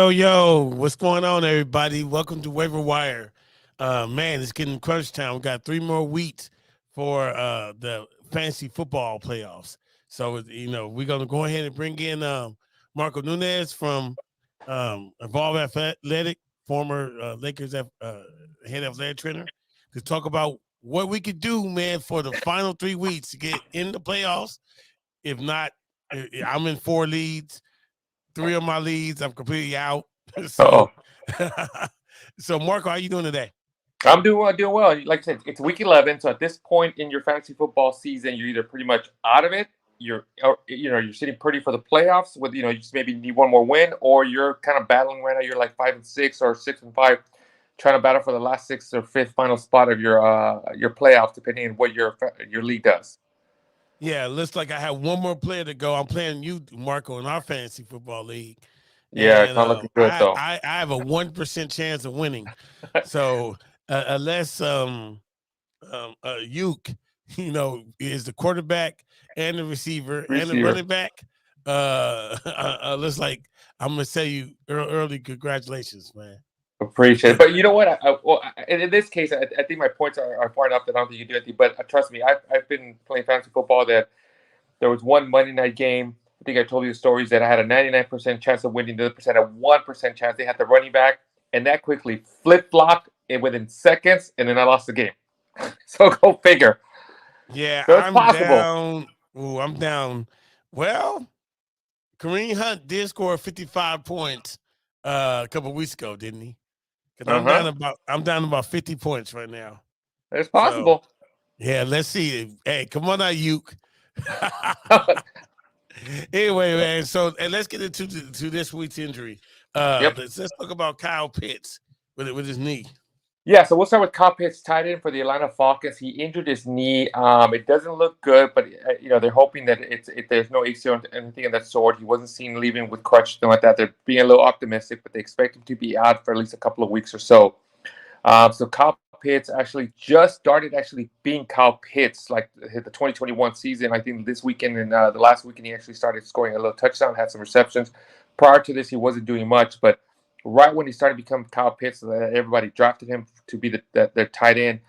Yo, what's going on, everybody? Welcome to Waiver Wire. Man, it's getting crunch time. We got 3 more weeks for the fantasy football playoffs. So, we're going to go ahead and bring in Marco NUNOZ from Evolve Athletic, former Lakers head athletic trainer, to talk about what we could do, man, for the final 3 weeks to get in the playoffs. If not, I'm in 4 leads. 3 of my leads, I'm completely out. So, so Marco, how you doing today? I'm doing well. Like I said, it's week 11. So at this point in your fantasy football season, you're either pretty much out of it, you're sitting pretty for the playoffs with, you just maybe need one more win, or you're kind of battling right now. You're like 5-6 or 6-5, trying to battle for the last 6th or 5th final spot of your playoffs, depending on what your league does. Yeah, it looks like I have one more player to go. I'm playing you, Marco, in our fantasy football league. Yeah, it's not looking good though. I have a 1% chance of winning. So unless Uke, is the quarterback and the receiver and the running back, looks like I'm gonna say you early congratulations, man. Appreciate it. But you know what? In this case, I think my points are far enough that I don't think you do anything. But trust me, I've been playing fantasy football that there was one Monday night game. I think I told you the stories that I had a 99% chance of winning. The other percent, a 1% chance. They had the running back, and that quickly flip-flopped within seconds, and then I lost the game. So go figure. Yeah, so it's I'm possible. Down. Ooh, I'm down. Well, Kareem Hunt did score 55 points a couple of weeks ago, didn't he? Because I'm down about 50 points right now. It's possible. So, yeah, let's see. Hey, come on now, Uke. Anyway, man. So, and let's get into this week's injury. Let's talk about Kyle Pitts with his knee. Yeah, so we'll start with Kyle Pitts, tight end for the Atlanta Falcons. He injured his knee. It doesn't look good, but they're hoping that there's no ACL or anything of that sort. He wasn't seen leaving with crutch, something like that. They're being a little optimistic, but they expect him to be out for at least a couple of weeks or so. So Kyle Pitts actually just started being Kyle Pitts, like the 2021 season. I think this weekend and the last weekend he actually started scoring a little touchdown, had some receptions. Prior to this, he wasn't doing much, but right when he started to become Kyle Pitts, everybody drafted him to be their tight end.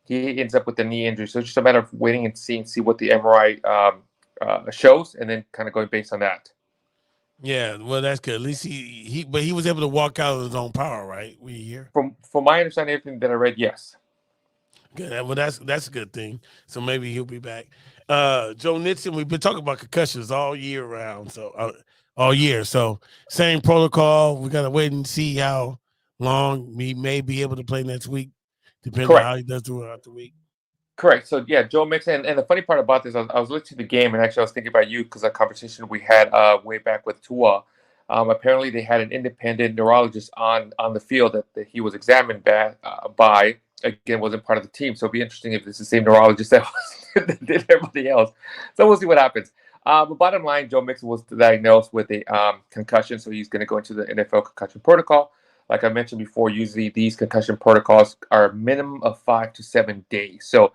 He ends up with the knee injury, so it's just a matter of waiting and see what the MRI shows, and then kind of going based on that. Yeah, well, that's good. At least he was able to walk out of his own power, right? We hear from my understanding, everything that I read, yes. Good. Well, that's a good thing. So maybe he'll be back. Joe Nixon, we've been talking about concussions all year round, so all year. So same protocol. We gotta wait and see how long he may be able to play next week, depending on how he does throughout the week. Correct. So yeah, Joe Mixon, and the funny part about this, I was listening to the game, and actually I was thinking about you because a conversation we had way back with Tua. Apparently, they had an independent neurologist on the field that he was examined by. Again, wasn't part of the team, so it'll be interesting if it's the same neurologist that did everybody else. So we'll see what happens. But bottom line, Joe Mixon was diagnosed with a concussion, so he's going to go into the NFL concussion protocol. Like I mentioned before, usually these concussion protocols are a minimum of 5 to 7 days. So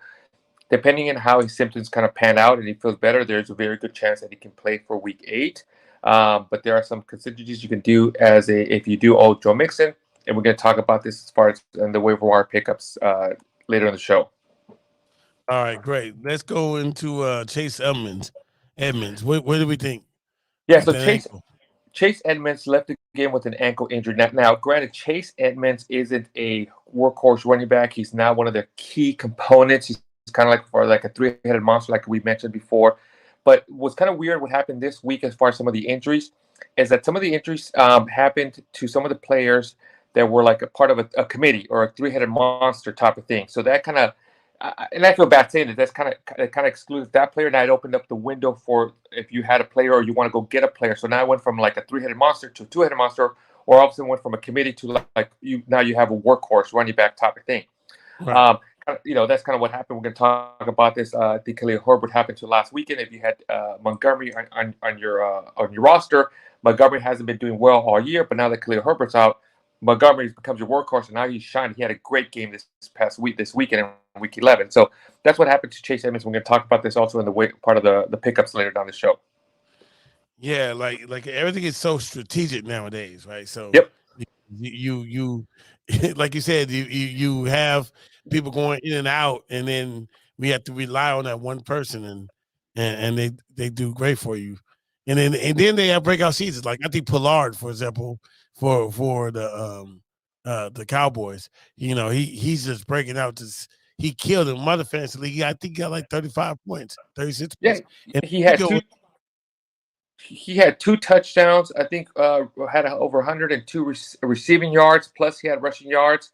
depending on how his symptoms kind of pan out and he feels better, there's a very good chance that he can play for week 8. But there are some contingencies you can do if you do owe Joe Mixon. And we're going to talk about this as far as the waiver wire pickups later in the show. All right, great. Let's go into Chase Edmonds. What do we think? Yeah, so Chase Edmonds left the game with an ankle injury. Now, granted, Chase Edmonds isn't a workhorse running back. He's not one of their key components. He's kind of like a three-headed monster, like we mentioned before. But what's kind of weird, what happened this week as far as some of the injuries, is that some of the injuries happened to some of the players that were like a part of a committee or a three-headed monster type of thing. So that kind of and I feel bad saying that. That's kind of excludes that player. Now it opened up the window for if you had a player or you want to go get a player. So now I went from like a three-headed monster to a two-headed monster, or all of a sudden went from a committee to like you now you have a workhorse running back type of thing. Right. That's kind of what happened. We're going to talk about this. I think Khalil Herbert happened to last weekend. If you had Montgomery on your roster, Montgomery hasn't been doing well all year, but now that Khalil Herbert's out, Montgomery becomes your workhorse, and now he's shining. He had a great game this weekend in Week 11. So that's what happened to Chase Edmonds. We're going to talk about this also in the part of the pickups later down the show. Yeah, like everything is so strategic nowadays, right? So Yep. you like you said, you have people going in and out, and then we have to rely on that one person, and they do great for you, and then they have breakout seasons. Like I think Pollard, for example, for the Cowboys, he's just breaking out. He killed in Mother Fantasy League. I think he got like 35 points, 36 Yeah, points, and he had two. He had 2 touchdowns. I think had over 102 receiving yards. Plus, he had rushing yards.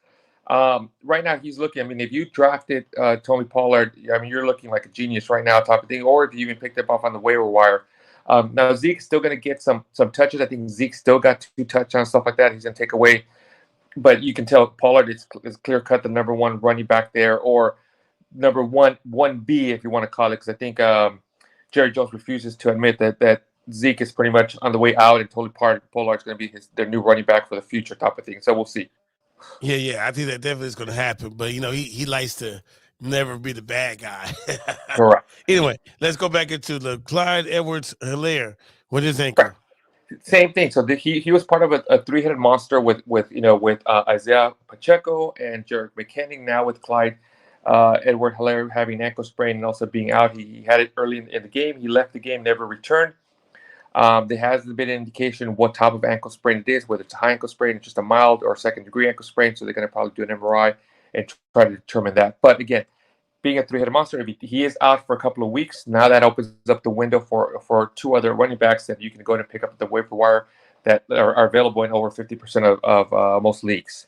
Right now, he's looking. I mean, if you drafted Tony Pollard, I mean, you're looking like a genius right now, type of thing. Or if you even picked him off on the waiver wire. Now Zeke's still going to get some touches. I think Zeke still got 2 touchdowns, stuff like that. He's going to take away, but you can tell Pollard is clear cut the number 1 running back there, or number 1B if you want to call it, because I think Jerry Jones refuses to admit that Zeke is pretty much on the way out, and totally Pollard's going to be their new running back for the future type of thing. So we'll see. Yeah, I think that definitely is going to happen. But he likes to never be the bad guy. Correct. Anyway, let's go back into the Clyde Edwards-Helaire with his ankle. Right. Same thing. So he was part of a three-headed monster with Isaiah Pacheco and Jerick McKinnon. Now with Clyde Edwards-Helaire having ankle sprain and also being out, he had it early in the game. He left the game, never returned. There hasn't been an indication what type of ankle sprain it is, whether it's a high ankle sprain, just a mild or second-degree ankle sprain. So they're going to probably do an MRI and try to determine that. But again, being a three-headed monster, if he is out for a couple of weeks, now that opens up the window for 2 other running backs that you can go ahead and pick up at the waiver wire that are available in over 50% of most leagues.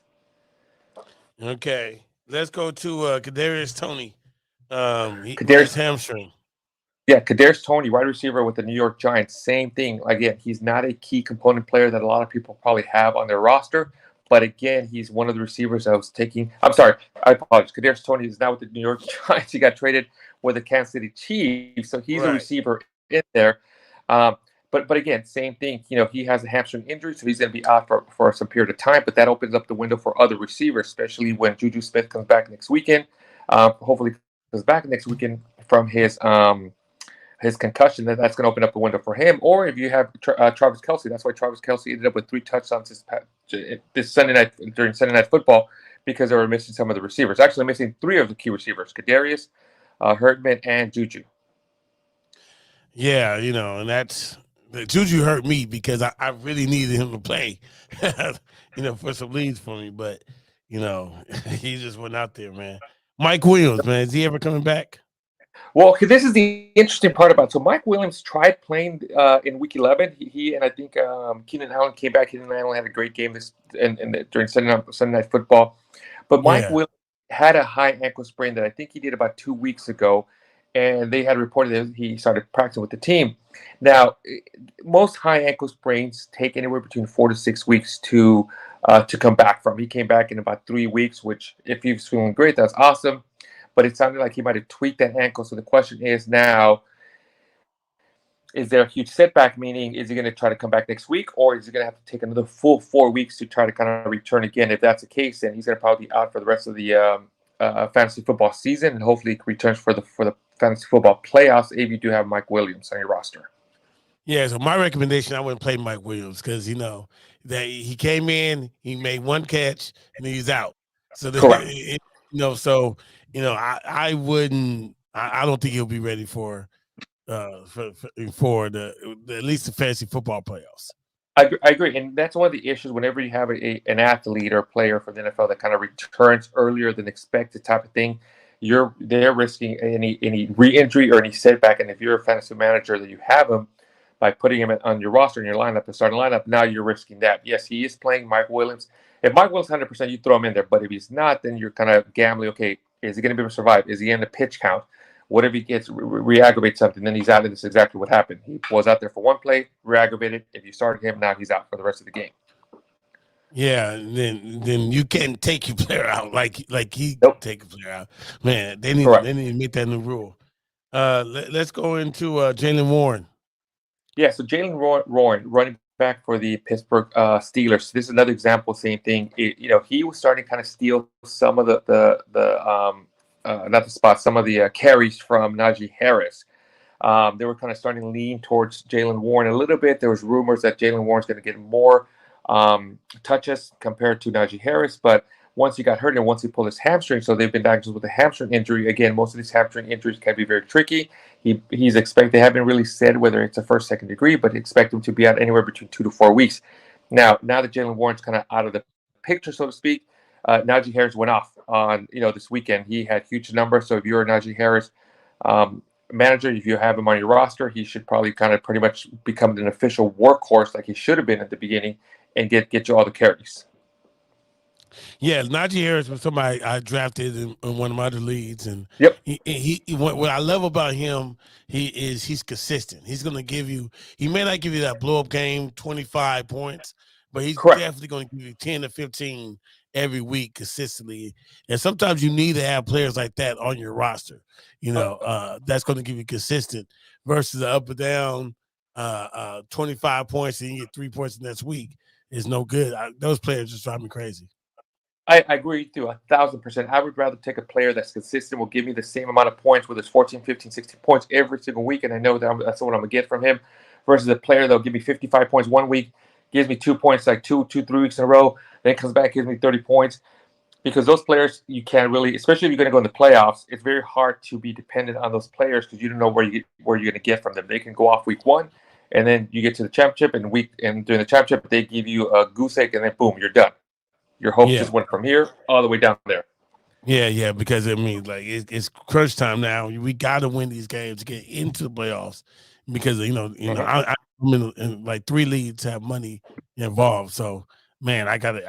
Okay, let's go to Kadarius Toney. His hamstring. Yeah, Kadarius Toney, wide receiver with the New York Giants, same thing. Again, he's not a key component player that a lot of people probably have on their roster. But again, he's one of the receivers I was taking. I'm sorry, I apologize. Kadarius Toney is now with the New York Giants. He got traded with the Kansas City Chiefs, so he's a receiver in there. But again, same thing. He has a hamstring injury, so he's going to be out for some period of time. But that opens up the window for other receivers, especially when Juju Smith comes back next weekend. Hopefully, comes back next weekend from his concussion. That's going to open up a window for him. Or if you have Travis Kelce, that's why Travis Kelce ended up with 3 touchdowns this Sunday night during Sunday Night Football, because they were missing some of the receivers. Actually, missing 3 of the key receivers: Kadarius, Herdman, and Juju. Yeah, and that's Juju hurt me because I really needed him to play, for some leads for me. But he just went out there, man. Mike Williams, man, is he ever coming back? Well, this is the interesting part about it. So Mike Williams tried playing in Week 11. He and I think Keenan Allen came back. Keenan Allen had a great game during Sunday Night Football. But Mike Williams had a high ankle sprain that I think he did about 2 weeks ago, and they had reported that he started practicing with the team. Now, most high ankle sprains take anywhere between 4 to 6 weeks to come back from. He came back in about 3 weeks, which if he was feeling great, that's awesome. But it sounded like he might have tweaked that ankle. So the question is now, is there a huge setback? Meaning, is he going to try to come back next week, or is he going to have to take another full 4 weeks to try to kind of return again? If that's the case, then he's going to probably be out for the rest of the fantasy football season, and hopefully he returns for the fantasy football playoffs if you do have Mike Williams on your roster. Yeah, so my recommendation, I wouldn't play Mike Williams because that he came in, he made 1 catch, and he's out. So correct. I wouldn't. I don't think he'll be ready for the at least the fantasy football playoffs. I agree, and that's one of the issues whenever you have an athlete or a player for the NFL that kind of returns earlier than expected, type of thing. They're risking any re-injury or any setback, and if you're a fantasy manager that you have him by putting him on your roster in your lineup, the starting lineup, now you're risking that. Yes, he is playing Mike Williams. If Mike Williams 100%, you throw him in there, but if he's not, then you're kind of gambling. Okay, Is he going to be able to survive? Is he in the pitch count? What if he gets re-aggravates something? Then he's out, and this is exactly what happened. He was out there for one play, re-aggravated. If you started him, now he's out for the rest of the game. Yeah, then you can't take your player out like he Nope. take a player out. Man, they need to make that new rule. Let's go into Jaylen Warren. Yeah, so Jaylen Warren, running back for the Pittsburgh Steelers. This is another example, same thing. He was starting to kind of steal some of some of the carries from Najee Harris. They were kind of starting to lean towards Jaylen Warren a little bit. There was rumors that Jaylen Warren's going to get more touches compared to Najee Harris, but once he got hurt and once he pulled his hamstring, so they've been diagnosed with a hamstring injury. Again, most of these hamstring injuries can be very tricky. He's expected. They haven't really said whether it's a first, second degree, but expect him to be out anywhere between 2 to 4 weeks. Now that Jaylen Warren's kind of out of the picture, so to speak, Najee Harris went off on this weekend. He had huge numbers. So if you're a Najee Harris manager, if you have him on your roster, he should probably kind of pretty much become an official workhorse like he should have been at the beginning and get you all the carries. Yeah, Najee Harris was somebody I drafted in one of my other leagues, and yep, what I love about him, he's consistent. He's going to give you. He may not give you that blow up game, 25 points, but he's definitely going to give you 10 to 15 every week consistently. And sometimes you need to have players like that on your roster. That's going to give you consistent versus the up and down 25 points and you get 3 points the next week is no good. Those players just drive me crazy. I agree with you 1,000%. I would rather take a player that's consistent, will give me the same amount of points, whether it's 14, 15, 16 points every single week, and I know that's what I'm going to get from him, versus a player that'll give me 55 points one week, gives me 2 points like 3 weeks in a row, then comes back, gives me 30 points. Because those players, you can't really, especially if you're going to go in the playoffs, it's very hard to be dependent on those players because you don't know where you're going to get from them. They can go off week 1, and then you get to the championship, and during the championship, they give you a goose egg, and then boom, you're done. Your hopes just went from here all the way down there. Yeah, because it's crunch time now. We got to win these games to get into the playoffs because I'm in like 3 leagues have money involved. So man, I gotta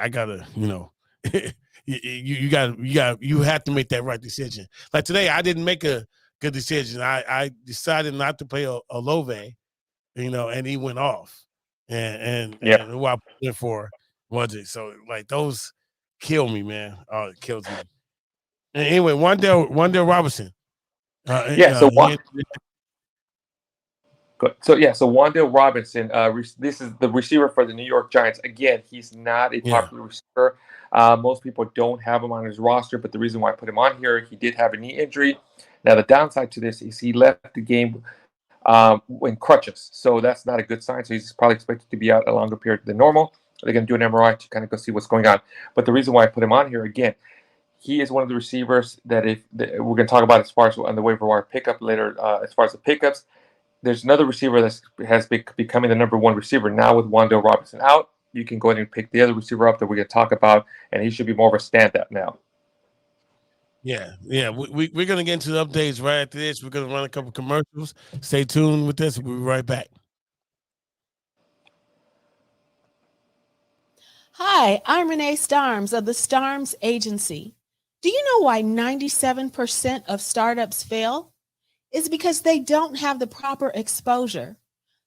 you have to make that right decision. Like today, I didn't make a good decision. I decided not to play Olave, and he went off, and who I put in for was it. So like those kill me, man. Oh, it kills me. And anyway, Wan'Dale Robinson. So Wan'Dale Robinson, this is the receiver for the New York Giants. Again, he's not a popular receiver. Most people don't have him on his roster, but the reason why I put him on here, he did have a knee injury. Now, the downside to this is he left the game in crutches, so that's not a good sign. So he's probably expected to be out a longer period than normal. They're going to do an MRI to kind of go see what's going on. But the reason why I put him on here, again, he is one of the receivers that we're going to talk about as far as on the waiver wire pickup later, as far as the pickups. There's another receiver that has becoming the number 1 receiver now with Wan'Dale Robinson out. You can go ahead and pick the other receiver up that we're going to talk about, and he should be more of a standout now. Yeah. We're going to get into the updates right after this. We're going to run a couple commercials. Stay tuned with this. We'll be right back. Hi, I'm Renee Starms of the Starms Agency. Do you know why 97% of startups fail? It's because they don't have the proper exposure.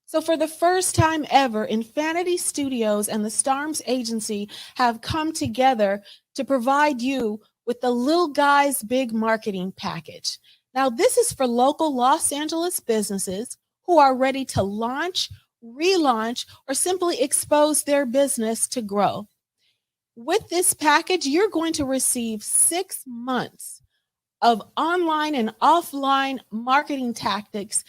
So for the first time ever, Infanity Studios and the Starms Agency have come together to provide you with the Little Guys Big Marketing Package. Now, this is for local Los Angeles businesses who are ready to launch, relaunch, or simply expose their business to grow. With this package, you're going to receive 6 months of online and offline marketing tactics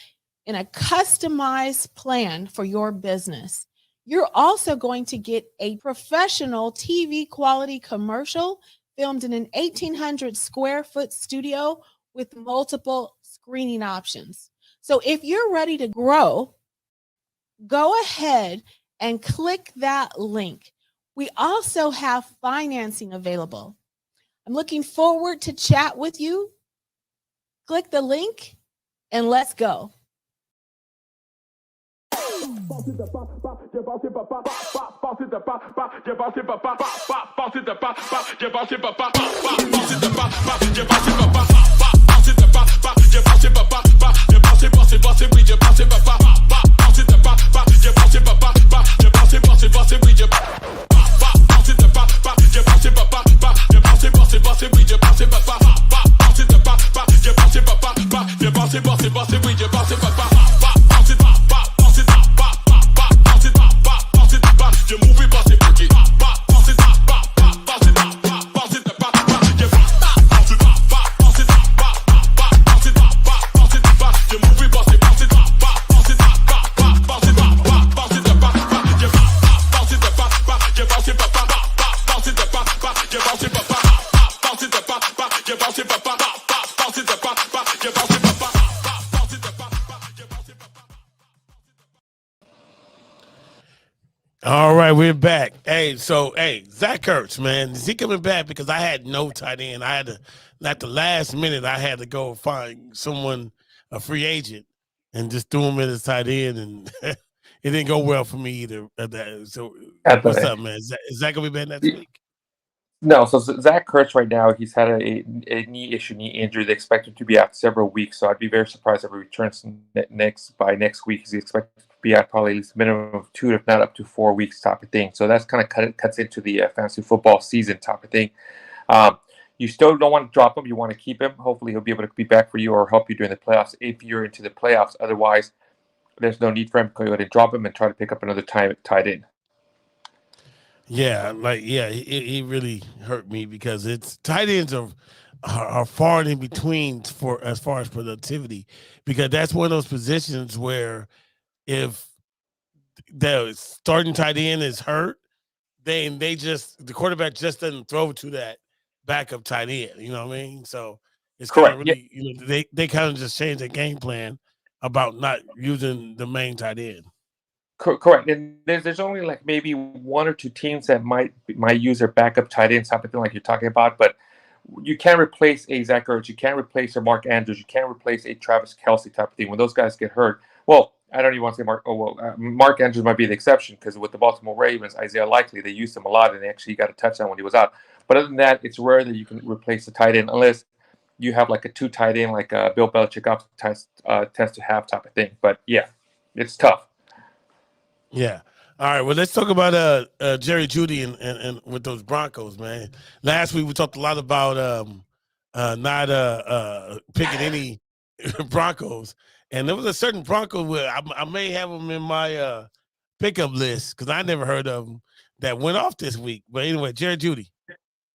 in a customized plan for your business. You're also going to get a professional TV quality commercial filmed in an 1,800 square foot studio with multiple screening options. So if you're ready to grow, go ahead and click that link. We also have financing available. I'm looking forward to chat with you. Click the link and let's go. All right, we're back. Hey, Zach Ertz, man, is he coming back? Because I had no tight end. I had to, at the last minute, I had to go find someone, a free agent, and just threw him in as tight end, and it didn't go well for me either. So, what's up, man? Is Zach gonna be back next week? No, so Zach Ertz right now, he's had a knee injury. They expect him to be out several weeks, so I'd be very surprised if he returns by next week. He's expected to be out probably at least a minimum of 2, if not up to 4 weeks type of thing. So that's kind of cuts into the fantasy football season type of thing. You still don't want to drop him. You want to keep him. Hopefully he'll be able to be back for you or help you during the playoffs if you're into the playoffs. Otherwise, there's no need for him. Go ahead and drop him and try to pick up another tight end. Yeah, he really hurt me because it's tight ends are far and in between for as far as productivity, because that's one of those positions where if the starting tight end is hurt, then the quarterback just doesn't throw to that backup tight end. You know what I mean? So it's kind of really, they kind of just change their game plan about not using the main tight end. Correct, and there's only like maybe 1 or 2 teams that might use their backup tight end type of thing, like you're talking about. But you can't replace a Zach Ertz, you can't replace a Mark Andrews, you can't replace a Travis Kelce type of thing. When those guys get hurt, well, I don't even want to say Mark Andrews might be the exception, because with the Baltimore Ravens, Isaiah Likely, they used him a lot, and they actually got a touchdown when he was out. But other than that, it's rare that you can replace the tight end unless you have like a 2 tight end, like Bill Belichick tends to have type of thing. But yeah, it's tough. Yeah. All right. Well, let's talk about Jerry Jeudy and with those Broncos, man. Last week we talked a lot about not picking any Broncos, and there was a certain Bronco where I may have them in my pickup list because I never heard of them that went off this week. But anyway, Jerry Jeudy.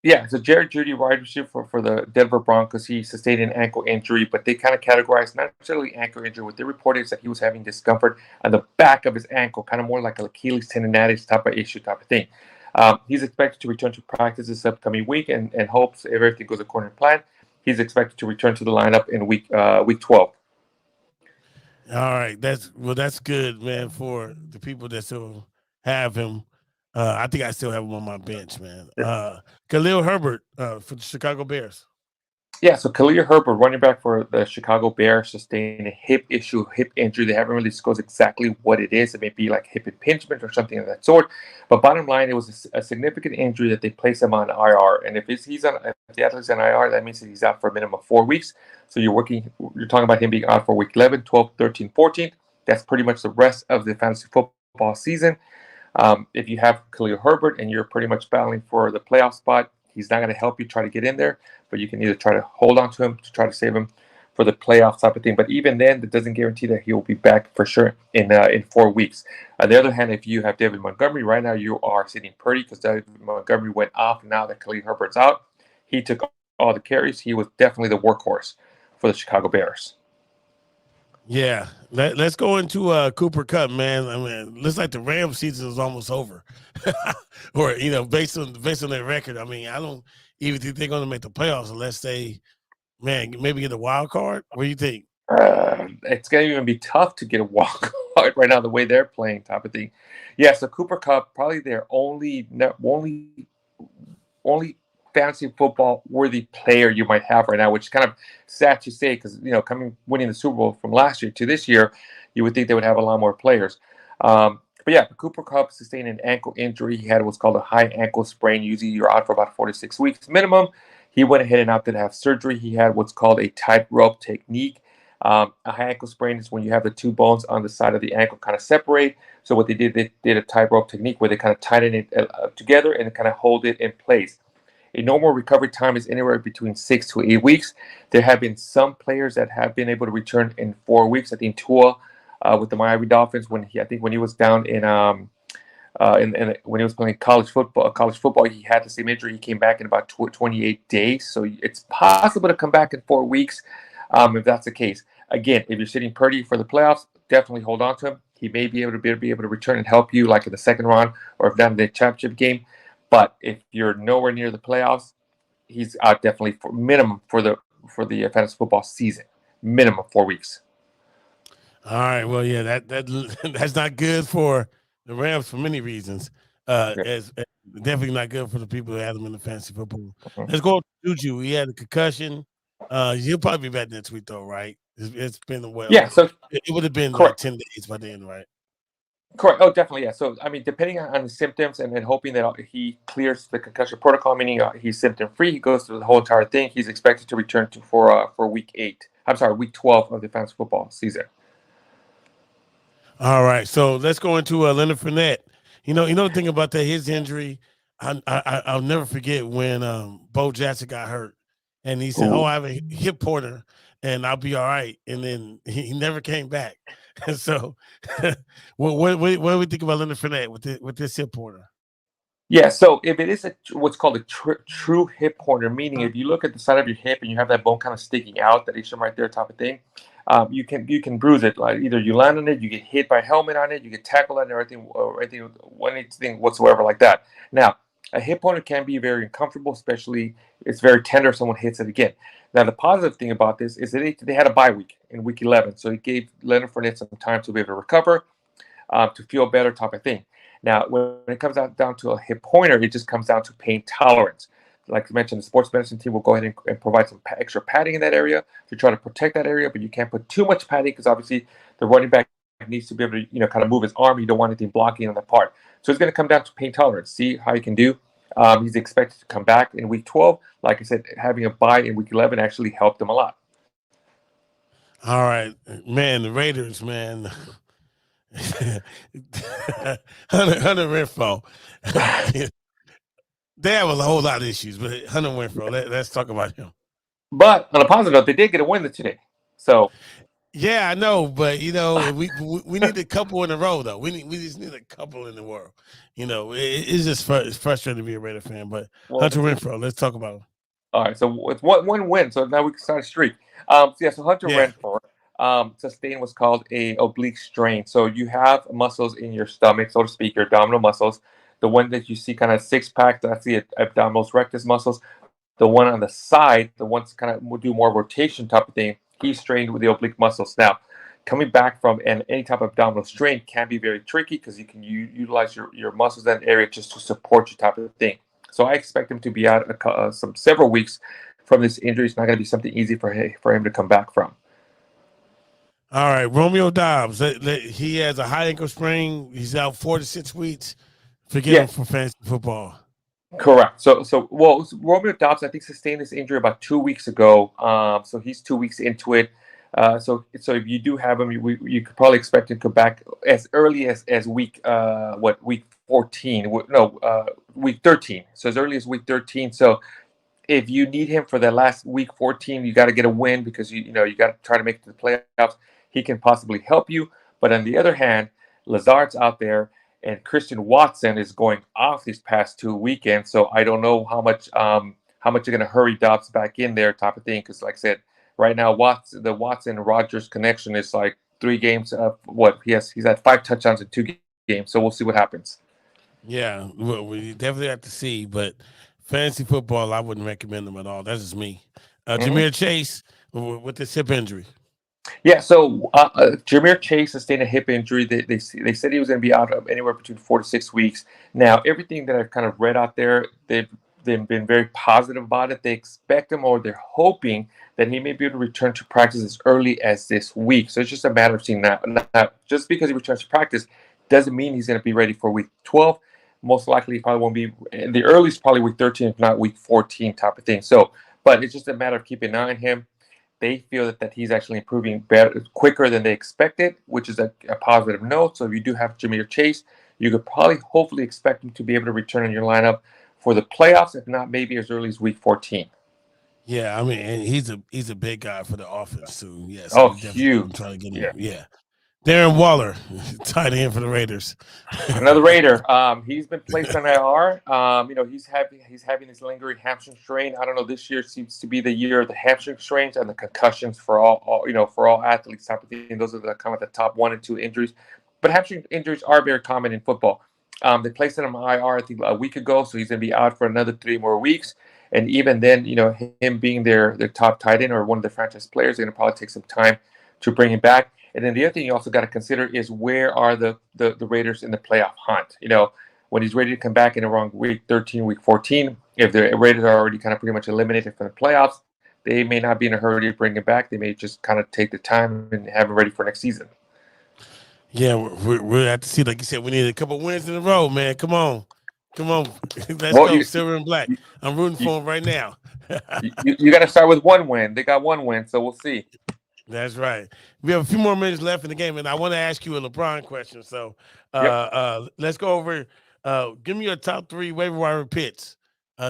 Yeah, so Jerry Jeudy, wide receiver for the Denver Broncos, he sustained an ankle injury, but they kind of categorized not necessarily ankle injury. What they reported is that he was having discomfort on the back of his ankle, kind of more like an Achilles tendonitis type of issue type of thing. He's expected to return to practice this upcoming week, and hopes if everything goes according to plan, he's expected to return to the lineup in week 12. All right, that's good, man, for the people that still have him. I think I still have him on my bench, man. Khalil Herbert for the Chicago Bears. Yeah, so Khalil Herbert, running back for the Chicago Bears, sustained a hip injury. They haven't really disclosed exactly what it is. It may be like hip impingement or something of that sort. But bottom line, it was a significant injury that they placed him on IR. And if the athlete's on IR, that means that he's out for a minimum of 4 weeks. So you're talking about him being out for week 11, 12, 13, 14. That's pretty much the rest of the fantasy football season. If you have Khalil Herbert and you're pretty much battling for the playoff spot, he's not going to help you try to get in there, but you can either try to hold on to him to try to save him for the playoff type of thing. But even then, that doesn't guarantee that he will be back for sure in 4 weeks. On the other hand, if you have David Montgomery, right now you are sitting pretty because David Montgomery went off. Now that Khalil Herbert's out, he took all the carries. He was definitely the workhorse for the Chicago Bears. Yeah, let's go into Cooper Kupp, man. I mean, looks like the Rams season is almost over, or based on their record. I mean, I don't even think they're going to make the playoffs unless they, maybe get a wild card. What do you think? It's going to even be tough to get a wild card right now, the way they're playing, type of thing. Yeah, so Cooper Kupp, probably their only fantasy football worthy player you might have right now, which is kind of sad to say because winning the Super Bowl from last year to this year, you would think they would have a lot more players. But yeah, Cooper Kupp sustained an ankle injury. He had what's called a high ankle sprain. Usually you're out for about 4 to 6 weeks minimum. He went ahead and opted to have surgery. He had what's called a tightrope technique. A high ankle sprain is when you have the two bones on the side of the ankle kind of separate. So what they did a tightrope technique where they kind of tighten it together and kind of hold it in place. A normal recovery time is anywhere between 6 to 8 weeks. There have been some players that have been able to return in 4 weeks. I think Tua with the Miami Dolphins when he was down in when he was playing college football, he had the same injury. He came back in about 28 days. So it's possible to come back in 4 weeks if that's the case. Again, if you're sitting Purdy for the playoffs, definitely hold on to him. He may be able to return and help you like in the second round or if down in the championship game. But if you're nowhere near the playoffs, he's out definitely for minimum for the fantasy football season, minimum 4 weeks. All right. Well, yeah, that's not good for the Rams for many reasons. As definitely not good for the people who had them in the fantasy football. Let's go to Juju. He had a concussion. He'll probably be back next week, though, right? It's been a while. Yeah, so it would have been correct. like 10 days by then, right? Correct. Oh, definitely. Yeah. So, I mean, depending on the symptoms and then hoping that he clears the concussion protocol, meaning he's symptom free, he goes through the whole entire thing. He's expected to return for week 12 of the fantasy football season. All right. So let's go into Leonard Fournette. You know the thing about that, his injury, I'll never forget when Bo Jackson got hurt and he said, "Oh, I have a hip pointer and I'll be all right." And then he never came back. And so, what do we think about Leonard Fournette with this hip pointer? Yeah, so if it is what's called a true hip pointer, meaning if you look at the side of your hip and you have that bone kind of sticking out, that ischem right there, type of thing, you can bruise it. Like either you land on it, you get hit by a helmet on it, you get tackled on it, or anything whatsoever like that. Now, a hip pointer can be very uncomfortable, especially it's very tender if someone hits it again. Now, the positive thing about this is that they had a bye week in week 11, so it gave Leonard Fournette some time to be able to recover, to feel better, type of thing. Now, when it comes down to a hip pointer, it just comes down to pain tolerance. Like I mentioned, the sports medicine team will go ahead and provide some extra padding in that area to try to protect that area, but you can't put too much padding because obviously the running back needs to be able to, kind of move his arm. You don't want anything blocking on that part. So it's going to come down to pain tolerance. See how he can do. He's expected to come back in week 12. Like I said, having a bye in week 11 actually helped him a lot. All right, man, the Raiders, man. Hunter Renfrow. They have a whole lot of issues, but Hunter Renfrow, let's talk about him. But on a positive note, they did get a win today. So yeah, I know, but we need a couple in a row though. We just need a couple in the world. It's just it's frustrating to be a Raider fan. But Hunter Renfrow, let's talk about him. All right, so it's one win, so now we can start a streak. So Hunter Renfrow sustained what's called a oblique strain. So you have muscles in your stomach, so to speak, your abdominal muscles. The one that you see kind of six pack, that's the abdominis rectus muscles. The one on the side, the ones kind of will do more rotation type of thing. He's strained with the oblique muscles. Now, coming back from any type of abdominal strain can be very tricky because you can utilize your muscles in that area just to support you type of thing. So I expect him to be out several weeks from this injury. It's not going to be something easy for him to come back from. All right, Romeo Doubs. He has a high ankle sprain. He's out 4 to 6 weeks. Forget him for fantasy football. Correct. So Romeo Doubs, I think, sustained this injury about 2 weeks ago. So he's 2 weeks into it. So if you do have him, you could probably expect him to come back as early as week 14? Week 13. So as early as week 13. So if you need him for the last week 14, you got to get a win because you got to try to make it to the playoffs. He can possibly help you. But on the other hand, Lazard's out there and Christian Watson is going off these past 2 weekends. So I don't know how much you're going to hurry Doubs back in there type of thing. Because like I said, right now, the Watson-Rodgers connection is like 3 games. He's had 5 touchdowns in 2 games. So we'll see what happens. Yeah, well, we definitely have to see. But fantasy football, I wouldn't recommend them at all. That's just me. Ja'Marr Chase with this hip injury. Yeah, so Ja'Marr Chase sustained a hip injury. They said he was going to be out of anywhere between 4 to 6 weeks. Now, everything that I've kind of read out there, they've been very positive about it. They expect him, or they're hoping that he may be able to return to practice as early as this week. So it's just a matter of seeing that. Now, just because he returns to practice doesn't mean he's going to be ready for week 12. Most likely, he probably won't be. The earliest probably week 13, if not week 14, type of thing. So, but it's just a matter of keeping an eye on him. They feel that he's actually improving better, quicker than they expected, which is a positive note. So if you do have Ja'Marr Chase, you could probably, hopefully, expect him to be able to return in your lineup for the playoffs, if not maybe as early as week 14. Yeah, I mean, and he's a big guy for the offense too. Yeah, so Oh, we definitely huge. gonna try to get him. Yeah. Yeah. Darren Waller, tight end for the Raiders. Another Raider. He's been placed on IR. He's having this lingering hamstring strain. I don't know. This year seems to be the year of the hamstring strains and the concussions for all athletes type of thing. Those are the kind of the top 1 and 2 injuries. But hamstring injuries are very common in football. They placed him on IR I think a week ago, so he's going to be out for another 3 more weeks. And even then, him being their top tight end or one of the franchise players, they're going to probably take some time to bring him back. And then the other thing you also got to consider is where are the Raiders in the playoff hunt? When he's ready to come back in around week 13, week 14, if the Raiders are already kind of pretty much eliminated from the playoffs, they may not be in a hurry to bring him back. They may just kind of take the time and have him ready for next season. Yeah, we'll have to see. Like you said, we need a couple wins in a row, man. Come on. Let's go, silver and black. I'm rooting for him right now. you got to start with 1 win. They got 1 win, so we'll see. That's right. We have a few more minutes left in the game, and I want to ask you a LeBron question. So let's go over. Give me your top 3 waiver wire picks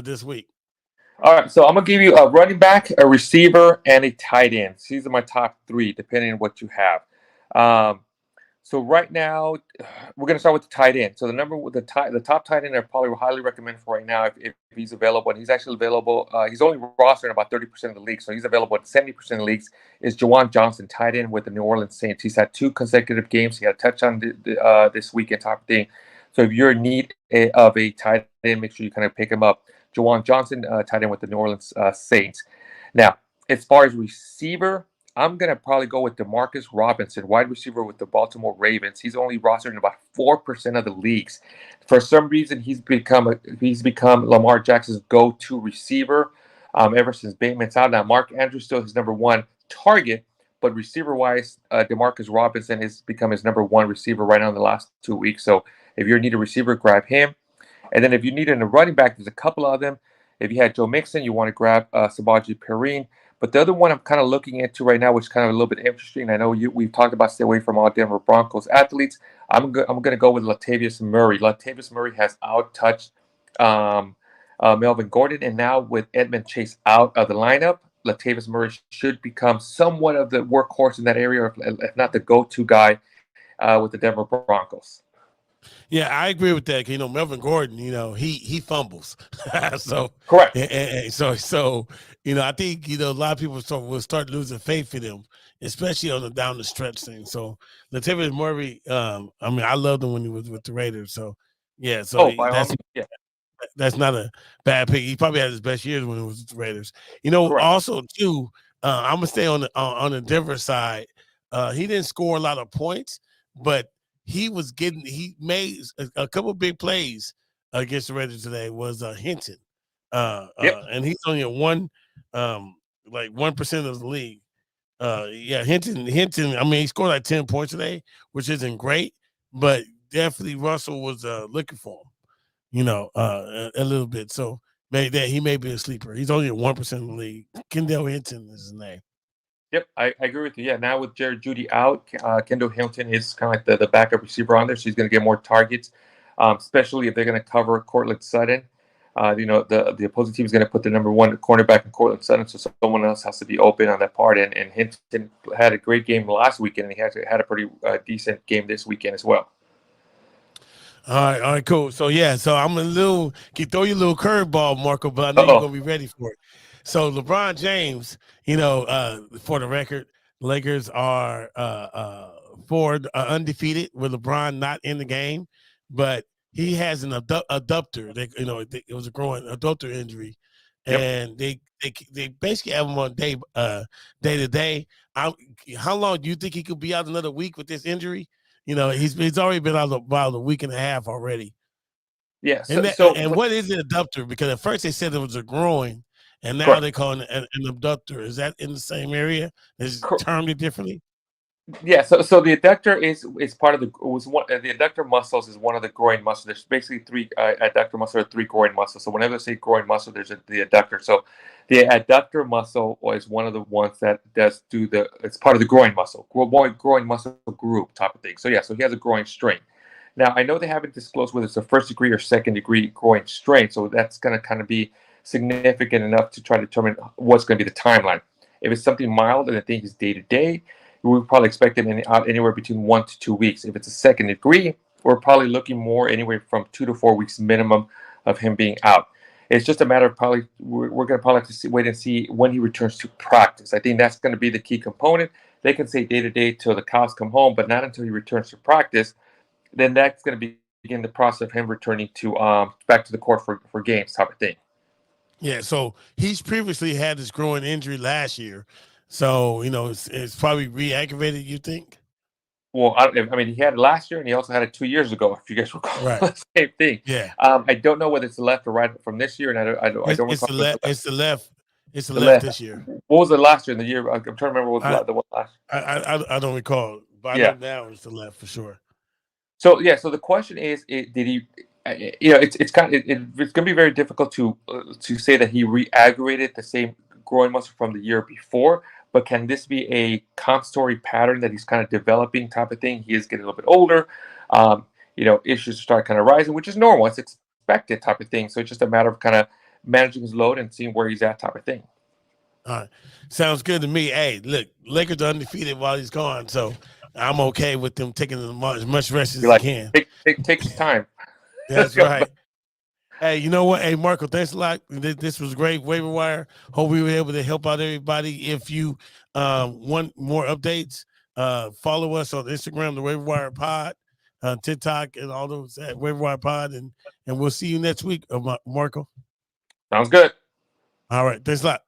this week. All right, so I'm going to give you a running back, a receiver, and a tight end. So these are my top 3, depending on what you have. So right now, we're going to start with the tight end. So the top tight end I probably would highly recommend for right now if he's available, and he's actually available. He's only rostered in about 30% of the league, so he's available in 70% of the leagues, is Juwan Johnson, tight end with the New Orleans Saints. He's had 2 consecutive games. He had a touchdown this weekend type of thing. So if you're in need of a tight end, make sure you kind of pick him up. Juwan Johnson, tight end with the New Orleans Saints. Now, as far as receiver, I'm going to probably go with Demarcus Robinson, wide receiver with the Baltimore Ravens. He's only rostered in about 4% of the leagues. For some reason, he's become Lamar Jackson's go-to receiver ever since Bateman's out. Now, Mark Andrews still his number 1 target, but receiver-wise, Demarcus Robinson has become his number 1 receiver right now in the last 2 weeks. So if you need a receiver, grab him. And then if you need a running back, there's a couple of them. If you had Joe Mixon, you want to grab Sabaji Perine. But the other one I'm kind of looking into right now, which is kind of a little bit interesting. I know we've talked about stay away from all Denver Broncos athletes. I'm going to go with Latavius Murray. Latavius Murray has out-touched Melvin Gordon, and now with Edmund Chase out of the lineup, Latavius Murray should become somewhat of the workhorse in that area, if not the go-to guy with the Denver Broncos. Yeah, I agree with that. Melvin Gordon, he fumbles. So correct. And so I think a lot of people will start losing faith in him, especially on the down the stretch thing. So Latavius Murray, I loved him when he was with the Raiders. So yeah, that's not a bad pick. He probably had his best years when he was with the Raiders. Correct. Also too, I'm gonna stay on the Denver side. He didn't score a lot of points, but he made a couple of big plays against the Raiders today. Was Hinton, and he's only at 1% of the league. Hinton. He scored like 10 points today, which isn't great, but definitely Russell was looking for him, a little bit. So he may be a sleeper. He's only at 1% of the league. Kendall Hinton is his name. Yep, I agree with you. Yeah, now with Jared Jeudy out, Kendall Hinton is kind of like the backup receiver on there, so he's going to get more targets, especially if they're going to cover Courtland Sutton. The opposing team is going to put the number 1 cornerback in Courtland Sutton, so someone else has to be open on that part. And Hinton had a great game last weekend, and he had a pretty decent game this weekend as well. All right, cool. So I'm throw you a little curveball, Marco, but I know you're gonna be ready for it. So LeBron James, for the record, Lakers are undefeated with LeBron not in the game, but he has an adductor. It was a growing adductor injury, and they basically have him on day to day. How long do you think he could be out? Another week with this injury? He's already been out about a week and a half already. Yeah. And what is an abductor? Because at first they said it was a groin, and now they're calling it an abductor. Is that in the same area? Is it termed differently? Yeah, so the adductor is part of the the adductor muscles is one of the groin muscles. There's basically three adductor muscles or three groin muscles. So whenever they say groin muscle, there's the adductor. So the adductor muscle is one of the ones that does do the. It's part of the groin muscle, groin muscle group type of thing. So yeah, so he has a groin strain. Now I know they haven't disclosed whether it's a first degree or second degree groin strain. So that's going to kind of be significant enough to try to determine what's going to be the timeline. If it's something mild and I think it's day to day, we probably expect him out anywhere between 1 to 2 weeks. If it's a second degree, we're probably looking more anywhere from 2 to 4 weeks minimum of him being out. It's just a matter of probably we're going to probably have to wait and see when he returns to practice. I think that's going to be the key component. They can say day to day till the cows come home, but not until he returns to practice. Then that's going to begin the process of him returning to back to the court for games type of thing. Yeah, so he's previously had this groin injury last year. So, you know, it's probably re-aggravated, you think? Well, I mean, he had it last year, and he also had it 2 years ago. If you guys recall, Right. the same thing. Yeah. I don't know whether it's the left or right from this year, and I don't. It's the left. It's the left. It's the The left left. this year. What was the last year in the year? I'm trying to remember what was the one last. I don't recall, but Yeah. I know now it's the left for sure. So yeah, so the question is, did he? You know, it's kind of it's going to be very difficult to say that he re-aggravated the same groin muscle from the year before. But can this be a compensatory pattern that he's kind of developing type of thing? He is getting a little bit older. You know, issues start kind of rising, which is normal. It's expected type of thing. So it's just a matter of kind of managing his load and seeing where he's at type of thing. All right. Sounds good to me. Hey, look, Lakers are undefeated while he's gone. So I'm okay with them taking as much rest as they can. Take his time. That's right. Hey, you know what? Hey, Marco, thanks a lot. This was great. Waiver Wire. Hope we were able to help out everybody. If you want more updates, follow us on Instagram, the Waiver Wire Pod, TikTok, and all those at Waiver Wire Pod. And we'll see you next week, Marco. Sounds good. All right. Thanks a lot.